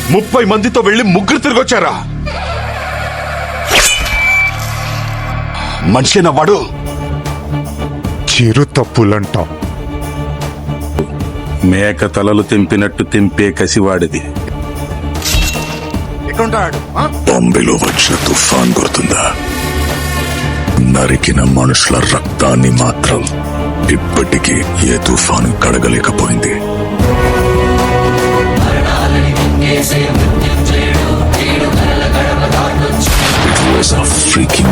30 మందితో వెళ్లి 3 తిరిగొచ్చారా? మనిషిన వాడు చిరు తప్పులంటాం. మేక తలలు తెంపినట్టు తెంపే కసివాడిది. బాంబేలో వచ్చిన తుఫాన్ గుర్తుందా? నరికిన మనుషుల రక్తాన్ని మాత్రం ఇప్పటికీ ఏ తుఫాను కడగలేకపోయింది. It was a freaking